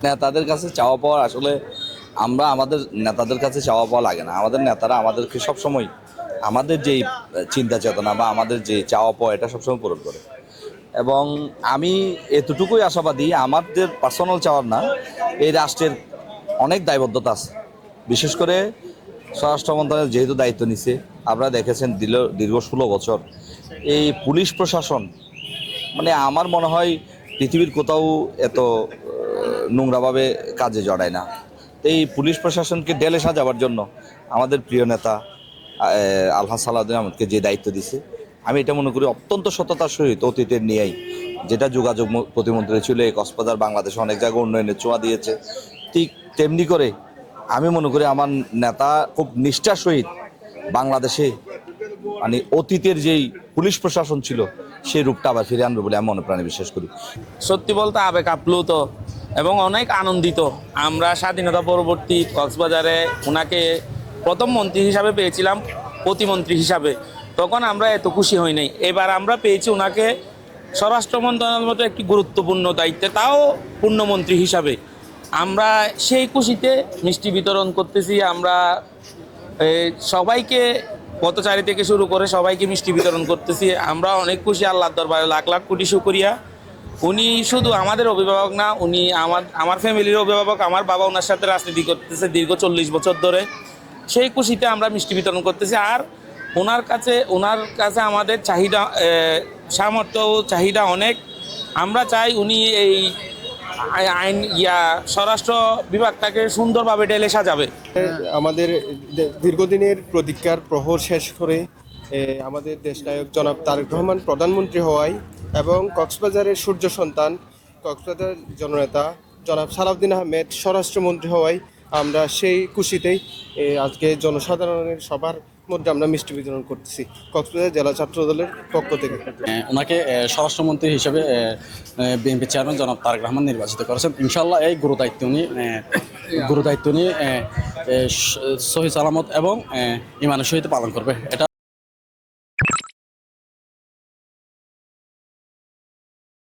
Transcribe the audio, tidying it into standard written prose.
নেতাদের কাছে চাওয়া পাওয়া আসলে আমরা আমাদের নেতাদের কাছে চাওয়া পাওয়া লাগে না। আমাদের নেতারা আমাদেরকে সবসময় আমাদের যেই চিন্তা চেতনা বা আমাদের যে চাওয়া পাওয়া এটা সবসময় পূরণ করে। এবং আমি এতটুকুই আশাবাদী, আমাদের পার্সোনাল চাওয়ার না, এই রাষ্ট্রের অনেক দায়বদ্ধতা আছে। বিশেষ করে স্বরাষ্ট্র মন্ত্রণালয় যেহেতু দায়িত্ব নিছে, আপনারা দেখেছেন দীর্ঘ 16 বছর এই পুলিশ প্রশাসন, মানে আমার মনে হয় পৃথিবীর কোথাও এত নোংরাভাবে কাজে জড়ায় না। তো এই পুলিশ প্রশাসনকে ঢেলে সাজাবার জন্য আমাদের প্রিয় নেতা আলহাজ সালাউদ্দিন আহমদকে যে দায়িত্ব দিছে, আমি এটা মনে করি অত্যন্ত সততার সহিত অতীতের নিয়েই, যেটা যোগাযোগ প্রতিমন্ত্রী ছিল, এই কক্সবাজার বাংলাদেশে অনেক জায়গায় উন্নয়নের ছোঁয়া দিয়েছে, ঠিক তেমনি করে আমি মনে করি আমার নেতা খুব নিষ্ঠার সহিত বাংলাদেশে মানে অতীতের যেই পুলিশ প্রশাসন ছিল সেই রূপটা আবার ফিরে আনবে বলে আমি মনে প্রাণে বিশ্বাস করি। সত্যি বলতে আবেগ আপ্লুত এবং অনেক আনন্দিত। আমরা স্বাধীনতা পরবর্তী কক্সবাজারে ওনাকে প্রথম মন্ত্রী হিসাবে পেয়েছিলাম, প্রতিমন্ত্রী হিসাবে, তখন আমরা এত খুশি হই নাই। এবার আমরা পেয়েছি ওনাকে স্বরাষ্ট্র মন্ত্রণালয়ের মতো একটি গুরুত্বপূর্ণ দায়িত্বে, তাও পূর্ণমন্ত্রী হিসাবে। আমরা সেই খুশিতে মিষ্টি বিতরণ করতেছি। আমরা সবাইকে, পথচারী থেকে শুরু করে সবাইকে মিষ্টি বিতরণ করতেছি। আমরা অনেক খুশি, আল্লাহর দরবারে লাখ লাখ কোটি শুকরিয়া। উনি শুধু আমাদের অভিভাবক না, উনি আমার ফ্যামিলির অভিভাবক। আমার বাবা ওনার সাথে রাজনীতি করতেছে দীর্ঘ 40 বছর ধরে। সেই খুশিতে আমরা মিষ্টি বিতরণ করতেছি। আর ওনার কাছে আমাদের চাহিদা, সামর্থ্য চাহিদা অনেক। আমরা চাই উনি এই আইন স্বরাষ্ট্র বিভাগটাকে সুন্দরভাবে ঢেলে সাজাবে। আমাদের দীর্ঘদিনের প্রতীক্ষার প্রহর শেষ করে আমাদের দেশনায়ক জনাব তারেক রহমান প্রধানমন্ত্রী হওয়ায় এবং কক্সবাজারের সূর্য সন্তান কক্সবাজার জননেতা জনাব সালাউদ্দিন আহমেদ স্বরাষ্ট্রমন্ত্রী হওয়ায় আমরা সেই খুশিতেই আজকে জনসাধারণের সবার মধ্যে আমরা মিষ্টি বিতরণ করতেছি কক্সবাজার জেলা ছাত্র দলের পক্ষ থেকে। ওনাকে স্বরাষ্ট্রমন্ত্রী হিসেবে বিএনপি চেয়ারম্যান জনাব তারেক রহমান নির্বাচিত করেছেন। ইনশাআল্লাহ এই গুরুদায়িত্ব নিয়ে সহি সালামত এবং ইমানের সহিত পালন করবে। এটা